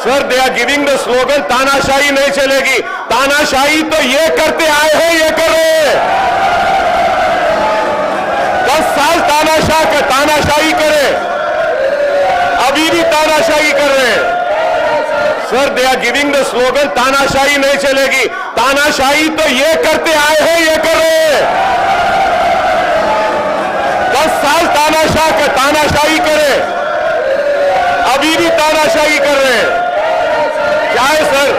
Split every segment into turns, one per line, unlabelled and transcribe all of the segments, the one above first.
Sir they are giving the slogan तानाशाही नहीं चलेगी। तानाशाही तो ये करते आए हैं, ये करो। 10 साल तानाशाही करे, अभी भी तानाशाही कर रहे हैं। Sir they are giving the slogan तानाशाही नहीं चलेगी। तानाशाही तो ये करते आए हैं, ये करो। 10 साल तानाशाही करे, अभी भी तानाशाही कर रहे हैं। क्या है sir?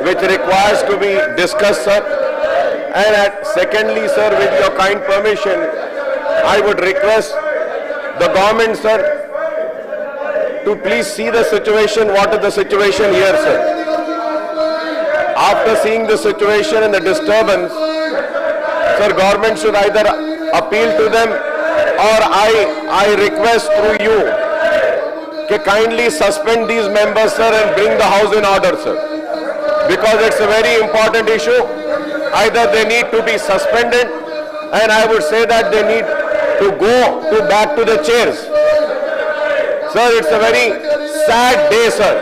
Which requires to be discussed, sir. And secondly, sir, with your kind permission, I would request the government, sir, to please see the situation. What is the situation here, sir? After seeing the situation and the disturbance, sir, government should either appeal to them, or I request through you to kindly suspend these members, sir, and bring the house in order, sir, because it's a very important issue. Either they need to be suspended, and I would say that they need to go back to the chairs. Sir, it's a very sad day, sir.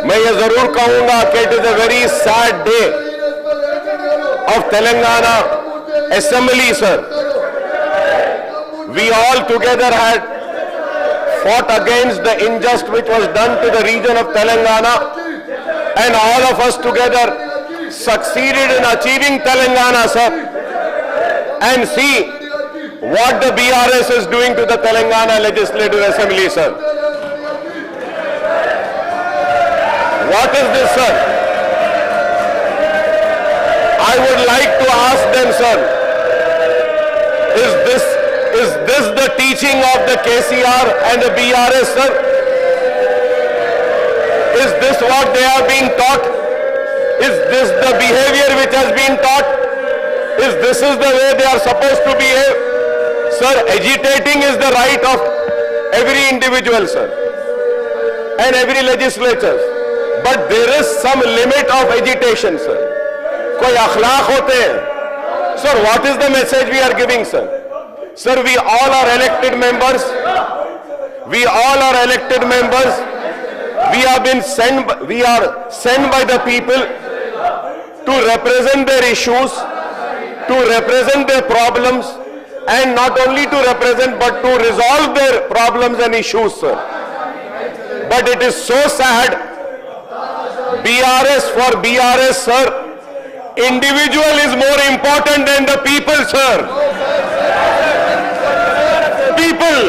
मैं ये जरूर कहूंगा कि it is a very sad day of Telangana Assembly, sir. We all together had fought against the injustice which was done to the region of Telangana, and all of us together succeeded in achieving Telangana, sir. And see what the BRS is doing to the Telangana Legislative Assembly, sir. What is this, sir? I would like to ask them, sir, is this the teaching of the KCR and the BRS, sir? Is this what they are being taught? Is this the behavior which has been taught? Is this the way they are supposed to behave? Sir, agitating is the right of every individual, sir, and every legislature. But there is some limit of agitation, sir. कोई अखलाक होते हैं. Sir, what is the message we are giving, sir? Sir, we all are elected members. We all are elected members. We are sent by the people to represent their issues, to represent their problems, and not only to represent but to resolve their problems and issues, sir. But it is so sad, BRS for BRS, sir, individual is more important than the people, sir. People.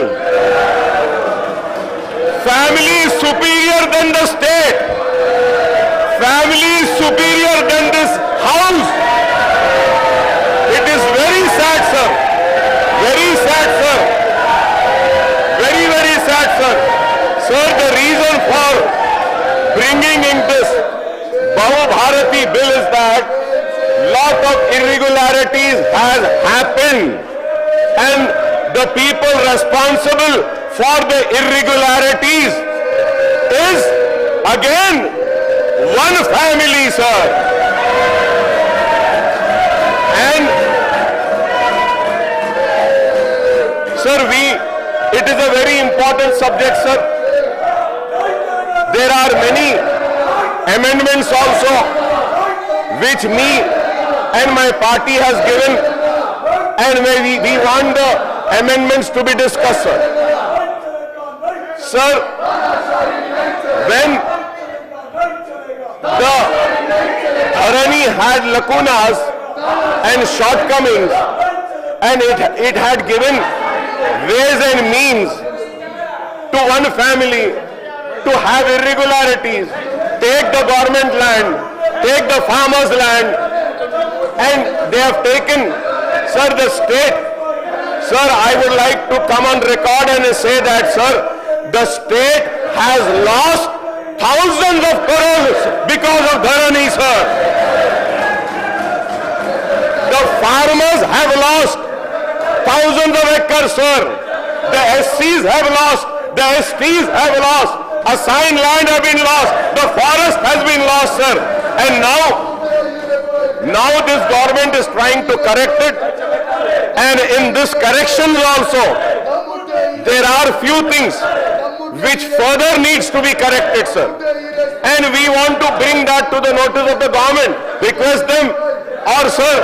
Family is superior than the state. Family is superior than this house. It is very sad, sir. Very sad, sir. Very, very sad, sir. Sir, the reason for bringing in this Bahu Bharati bill is that lot of irregularities has happened, and the people responsible for the irregularities is again one family, sir. And sir, it is a very important subject, sir. There are many amendments also which me and my party has given, and we want the amendments to be discussed, sir. Sir, when the Dharani had lacunas and shortcomings, and it had given ways and means to one family to have irregularities, take the government land, take the farmers' land, and they have taken, sir, the state. Sir, I would like to come on record and say that, sir, the state has lost thousands of crores because of Dharani, sir. The farmers have lost thousands of acres, sir. The SCs have lost. The STs have lost. Assigned land have been lost. The forest has been lost, sir. And now this government is trying to correct it. And in this correction also, there are few things which further needs to be corrected, sir. And we want to bring that to the notice of the government. Request them, or sir,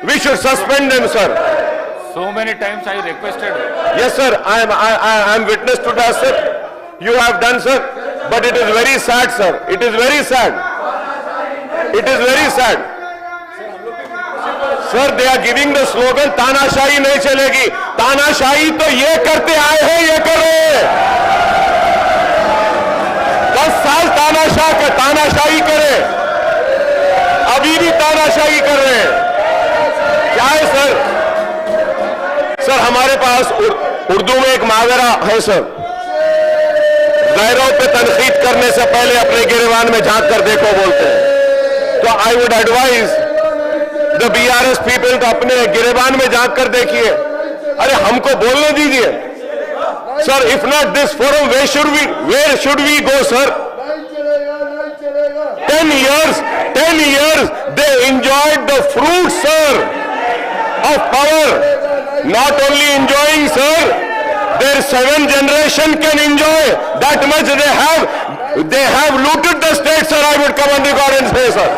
we should suspend them, sir.
So many times I requested.
Yes, sir. I am witness to that, sir. You have done, sir. But it is very sad, sir. It is very sad. It is very sad. Sir, they are giving the slogan, तानाशाही नहीं चलेगी. तानाशाही तो ये करते आए हैं, ये कर रहे हैं. 10 साल तानाशाही करे. अभी भी तानाशाही कर रहे हैं. क्या है, सर? सर, हमारे पास उर्दू में एक मुहावरा है, सर. गैरों पे तनकीद करने से पहले अपने गिरेबान में झांक कर देखो बोलते हैं. तो I would advise the BRS people तो अपने गिरेबान में झांक कर देखिए. अरे हमको बोलने दीजिए. Sir, if not this forum, where should we go, sir? 10 years they enjoyed the fruits, sir, of power. Not only enjoying, sir, their 7th generation can enjoy that much. They have looted the state, sir. I would come on record and say, sir,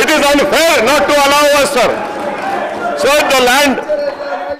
it is unfair not to allow us, sir. Sir, the land